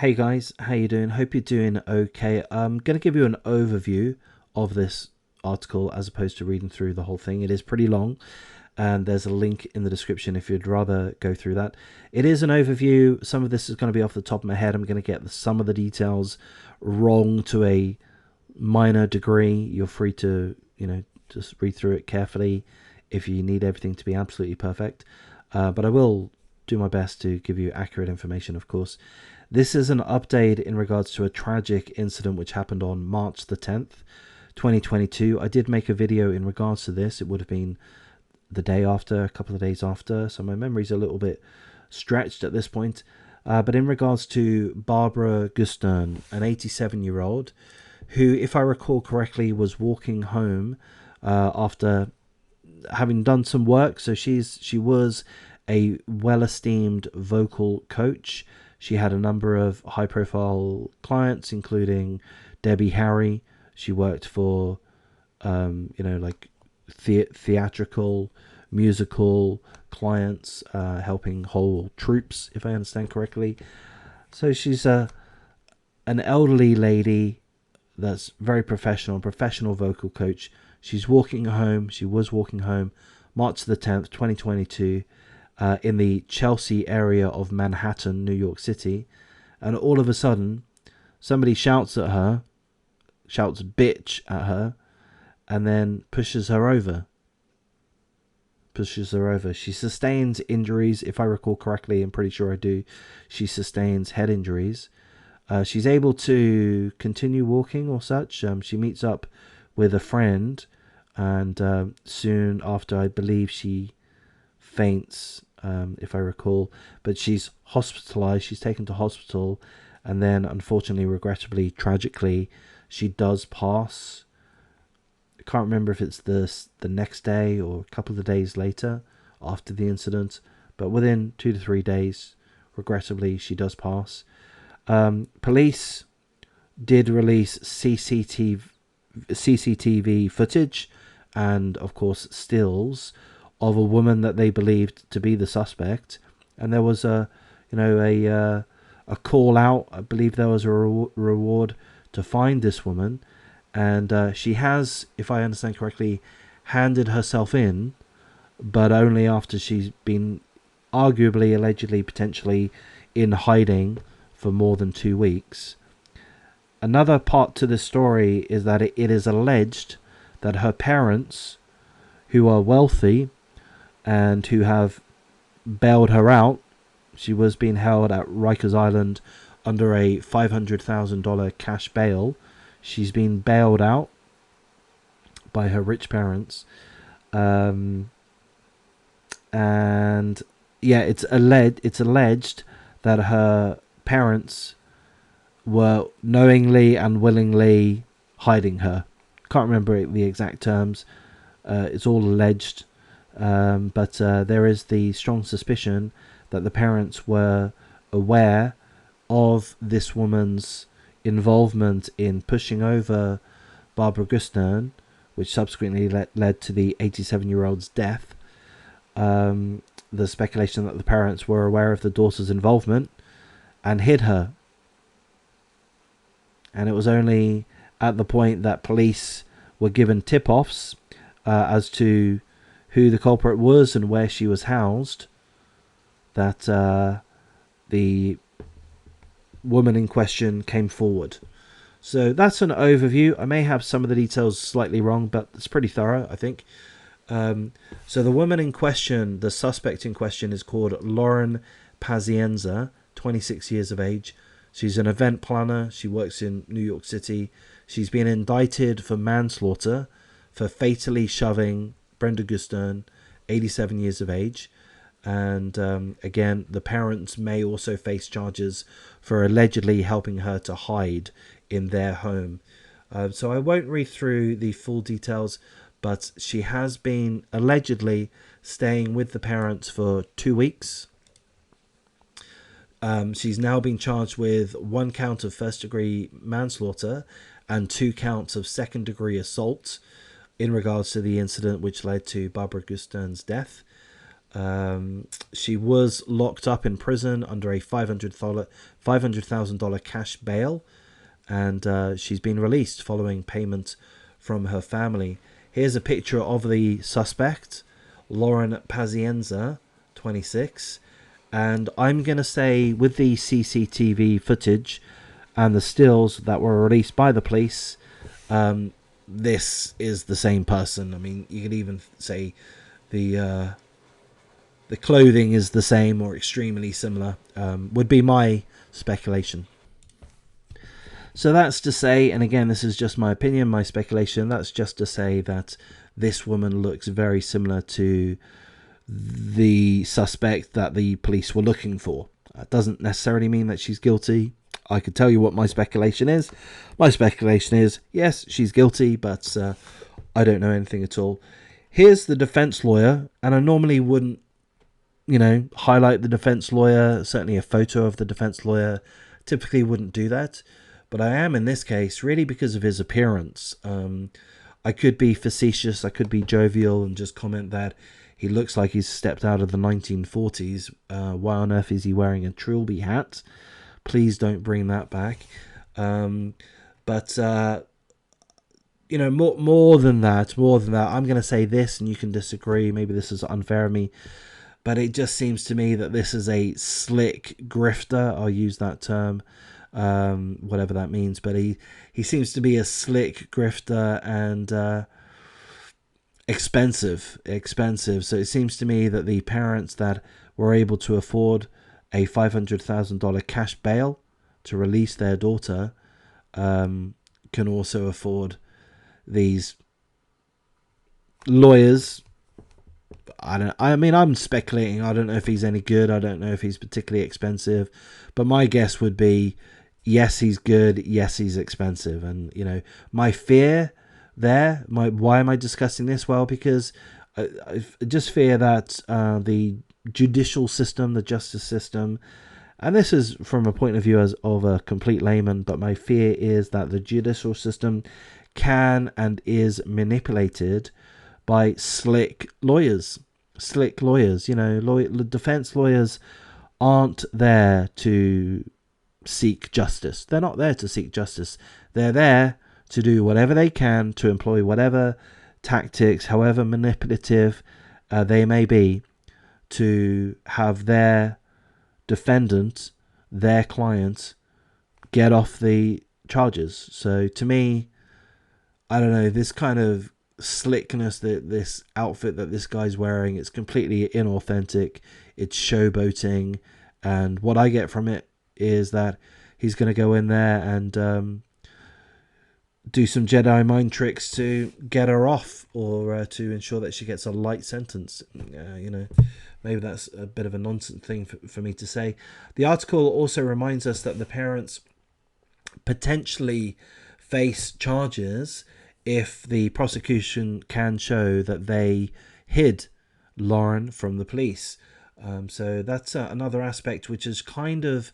Hey guys, how you doing? Hope you're doing okay. I'm going to give you an overview of this article as opposed to reading through the whole thing. It is pretty long, and there's a link in the description if you'd rather go through that. It is an overview. Some of this is going to be off the top of my head. I'm going to get some of the details wrong to a minor degree. You're free to, just read through it carefully if you need everything to be absolutely perfect. But I will do my best to give you accurate information, of course. This is an update in regards to a tragic incident which happened on March the 10th, 2022. I did make a video in regards to this. It would have been the day after, a couple of days after, so my memory's a little bit stretched at this point. But in regards to Barbara Gustern, an 87-year-old, who, if I recall correctly, was walking home after having done some work. So she was a well-esteemed vocal coach. She had a number of high-profile clients, including Debbie Harry. She worked for, like theatrical, musical clients, helping whole troops, if I understand correctly. So she's an elderly lady that's very professional vocal coach. She's walking home. She was walking home March the 10th, 2022. In the Chelsea area of Manhattan, New York City, and all of a sudden somebody shouts bitch at her, and then pushes her over. She sustains injuries, if I recall correctly. I'm pretty sure I do. She sustains head injuries. She's able to continue walking or such. She meets up with a friend, and soon after, I believe she faints, if I recall, but she's hospitalized. She's taken to hospital, and then unfortunately, regrettably, tragically, she does pass. I can't remember if it's the next day or a couple of days later after the incident, but within 2 to 3 days, regrettably, she does pass. Police did release CCTV footage and, of course, stills of a woman that they believed to be the suspect, and there was a call out. I believe there was a reward to find this woman, and she has, if I understand correctly, handed herself in, but only after she's been arguably, allegedly, potentially in hiding for more than 2 weeks. Another part to this story is that it is alleged that her parents, who are wealthy and who have bailed her out. She was being held at Rikers Island under a $500,000 cash bail. She's been bailed out by her rich parents. And yeah, it's alleged that her parents were knowingly and willingly hiding her. Can't remember the exact terms. It's all alleged. But there is the strong suspicion that the parents were aware of this woman's involvement in pushing over Barbara Gustern, which subsequently led to the 87-year-old's death. The speculation that the parents were aware of the daughter's involvement and hid her. And it was only at the point that police were given tip-offs as to who the culprit was and where she was housed, that the woman in question came forward. So that's an overview. I may have some of the details slightly wrong, but it's pretty thorough, I think. So the woman in question, the suspect in question, is called Lauren Pazienza, 26 years of age. She's an event planner. She works in New York City. She's been indicted for manslaughter for fatally shoving Brenda Gustern, 87 years of age. And again, the parents may also face charges for allegedly helping her to hide in their home. So I won't read through the full details, but she has been allegedly staying with the parents for 2 weeks. She's now been charged with 1 count of first-degree manslaughter and 2 counts of second-degree assault in regards to the incident which led to Barbara Gustern's death. She was locked up in prison under a $500,000 cash bail, and she's been released following payment from her family. Here's a picture of the suspect, Lauren Pazienza, 26. And I'm going to say, with the CCTV footage and the stills that were released by the police, this is the same person. I mean, you could even say the clothing is the same or extremely similar, would be my speculation. So that's to say, and again, this is just my opinion, my speculation, that's just to say that this woman looks very similar to the suspect that the police were looking for. That doesn't necessarily mean that she's guilty. I could tell you what my speculation is. My speculation is, yes, she's guilty, but I don't know anything at all. Here's the defense lawyer, and I normally wouldn't, highlight the defense lawyer, certainly a photo of the defense lawyer. Typically wouldn't do that, but I am in this case really because of his appearance. I could be facetious, I could be jovial and just comment that he looks like he's stepped out of the 1940s. Why on earth is he wearing a trilby hat? Please don't bring that back. But more than that, I'm going to say this, and you can disagree. Maybe this is unfair of me, but it just seems to me that this is a slick grifter. I'll use that term, whatever that means. But he seems to be a slick grifter and expensive. So it seems to me that the parents that were able to afford a $500,000 cash bail to release their daughter can also afford these lawyers. I'm speculating. I don't know if he's any good. I don't know if he's particularly expensive, but my guess would be yes, he's good. Yes, he's expensive. And my fear there, why am I discussing this? Well, because I just fear that the judicial system, the justice system, and this is from a point of view of a complete layman, but my fear is that the judicial system can and is manipulated by slick lawyers. Defense lawyers aren't there to seek justice. They're not there to seek justice. They're there to do whatever they can, to employ whatever tactics, however manipulative they may be, to have their defendant, their client, get off the charges. So to me, I don't know, this kind of slickness, that this outfit that this guy's wearing, it's completely inauthentic. It's showboating, and what I get from it is that he's going to go in there and do some Jedi mind tricks to get her off, or to ensure that she gets a light sentence. Maybe that's a bit of a nonsense thing for me to say. The article also reminds us that the parents potentially face charges if the prosecution can show that they hid Lauren from the police. So that's another aspect which is kind of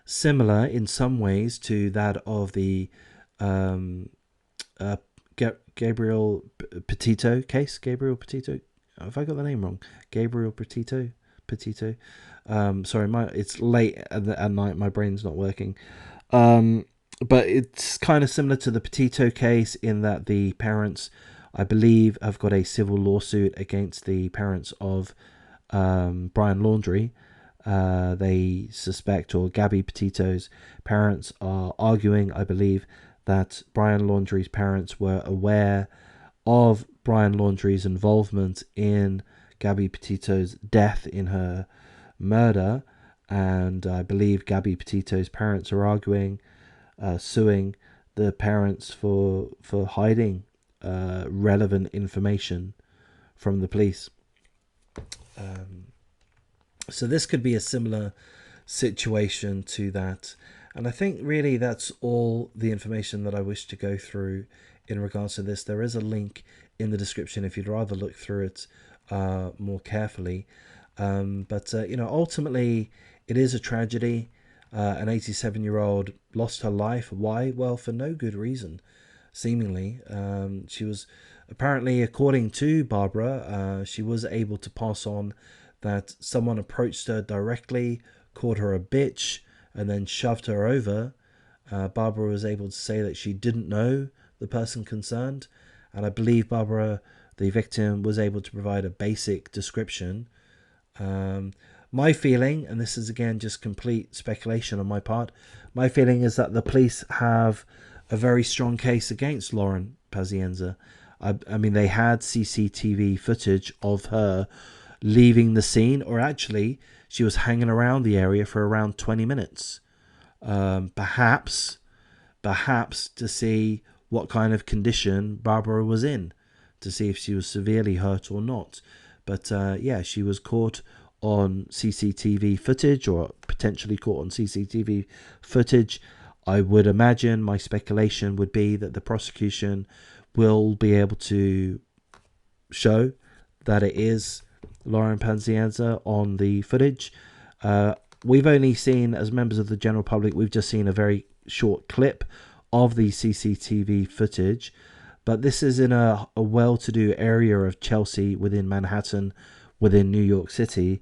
similar in some ways to that of the Gabriel Petito case. Gabriel Petito. Have I got the name wrong? Gabriel Petito. Sorry, it's late at night. My brain's not working. But it's kind of similar to the Petito case in that the parents, I believe, have got a civil lawsuit against the parents of Brian Laundrie. They suspect, or Gabby Petito's parents are arguing, I believe, that Brian Laundrie's parents were aware of Brian Laundrie's involvement in Gabby Petito's death, in her murder, and I believe Gabby Petito's parents are arguing, suing the parents for hiding relevant information from the police. So this could be a similar situation to that. And I think really that's all the information that I wish to go through in regards to this. There is a link in the description if you'd rather look through it more carefully. But ultimately, it is a tragedy. An 87-year-old lost her life. Why? Well, for no good reason, seemingly. She was apparently, according to Barbara, she was able to pass on that someone approached her directly, called her a bitch, and then shoved her over. Barbara was able to say that she didn't know the person concerned, and I believe Barbara, the victim, was able to provide a basic description. My feeling, and this is again just complete speculation on my part, my feeling is that the police have a very strong case against Lauren Pazienza. I mean, they had CCTV footage of her leaving the scene, or actually, she was hanging around the area for around 20 minutes. Perhaps to see what kind of condition Barbara was in, to see if she was severely hurt or not. But yeah, she was caught on CCTV footage, or potentially caught on CCTV footage. I would imagine, my speculation would be that the prosecution will be able to show that it is Lauren Pazienza on the footage. We've only seen, as members of the general public, we've just seen a very short clip of the CCTV footage, but this is in a well-to-do area of Chelsea, within Manhattan, within New York City.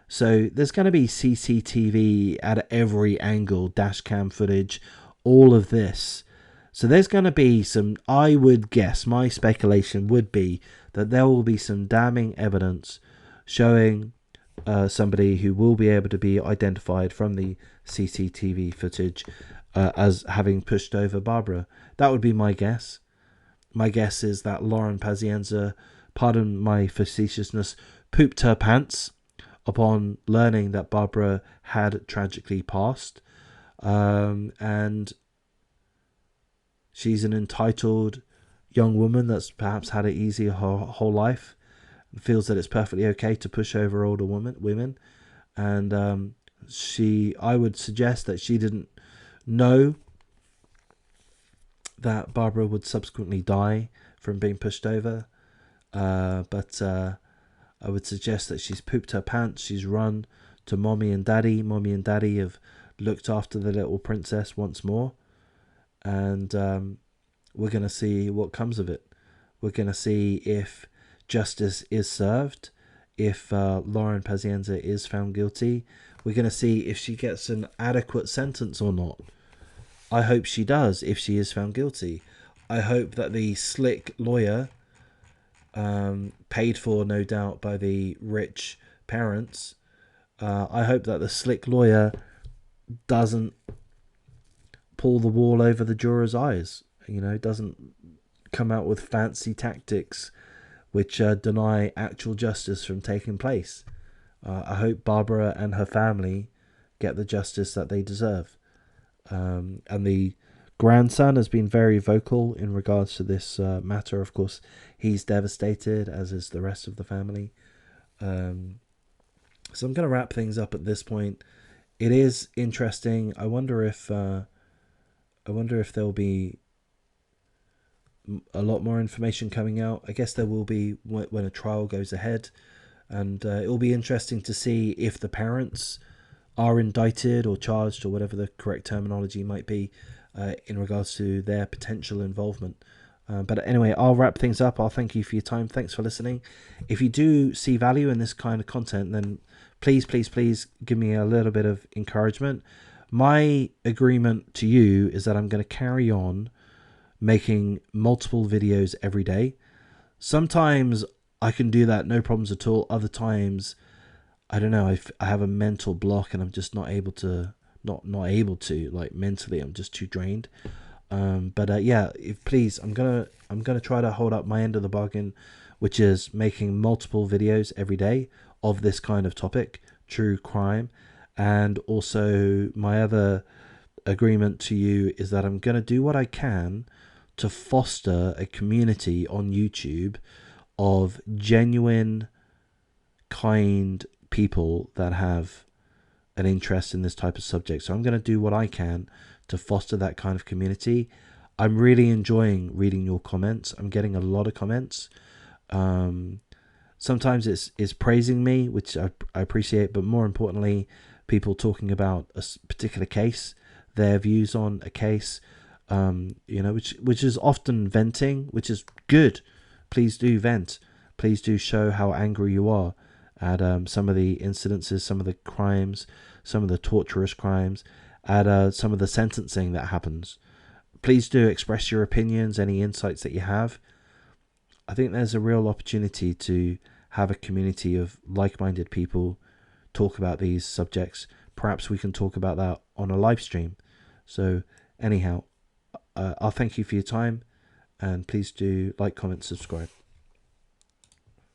So there's going to be CCTV at every angle, dash cam footage, all of this. So there's going to be some, I would guess, my speculation would be that there will be some damning evidence showing somebody who will be able to be identified from the CCTV footage as having pushed over Barbara. That would be my guess. My guess is that Lauren Pazienza, pardon my facetiousness, pooped her pants upon learning that Barbara had tragically passed. And she's an entitled young woman that's perhaps had it easy her whole life, and feels that it's perfectly okay to push over older women. And I would suggest that she didn't know that Barbara would subsequently die from being pushed over. But I would suggest that she's pooped her pants. She's run to mommy and daddy. Mommy and daddy have looked after the little princess once more. And we're going to see what comes of it. We're going to see if justice is served, if Lauren Pazienza is found guilty. We're going to see if she gets an adequate sentence or not. I hope she does, if she is found guilty. I hope that the slick lawyer, paid for no doubt by the rich parents, I hope that the slick lawyer doesn't pull the wool over the jurors' eyes, doesn't come out with fancy tactics which deny actual justice from taking place. I hope Barbara and her family get the justice that they deserve. And the grandson has been very vocal in regards to this matter. Of course, he's devastated, as is the rest of the family. So I'm going to wrap things up at this point. It is interesting. I wonder if there'll be a lot more information coming out. I guess there will be when a trial goes ahead, and it will be interesting to see if the parents are indicted or charged, or whatever the correct terminology might be, in regards to their potential involvement. But anyway, I'll wrap things up. I'll thank you for your time. Thanks for listening. If you do see value in this kind of content, then please give me a little bit of encouragement. My agreement to you is that I'm going to carry on making multiple videos every day. Sometimes I can do that, no problems at all. Other times, I don't know, I have a mental block and I'm just not able to, like mentally, I'm just too drained. But yeah, please, I'm gonna try to hold up my end of the bargain, which is making multiple videos every day of this kind of topic, true crime. And also my other agreement to you is that I'm gonna do what I can to foster a community on YouTube of genuine, kind people that have an interest in this type of subject. So I'm going to do what I can to foster that kind of community. I'm really enjoying reading your comments. I'm getting a lot of comments. Sometimes it's praising me, which I appreciate, but more importantly, people talking about a particular case, their views on a case, which is often venting, which is good. Please do vent. Please do show how angry you are. at some of the incidences, some of the crimes, some of the torturous crimes, at some of the sentencing that happens. Please do express your opinions, any insights that you have. I think there's a real opportunity to have a community of like-minded people talk about these subjects. Perhaps we can talk about that on a live stream. So anyhow, I'll thank you for your time, and please do like, comment, subscribe.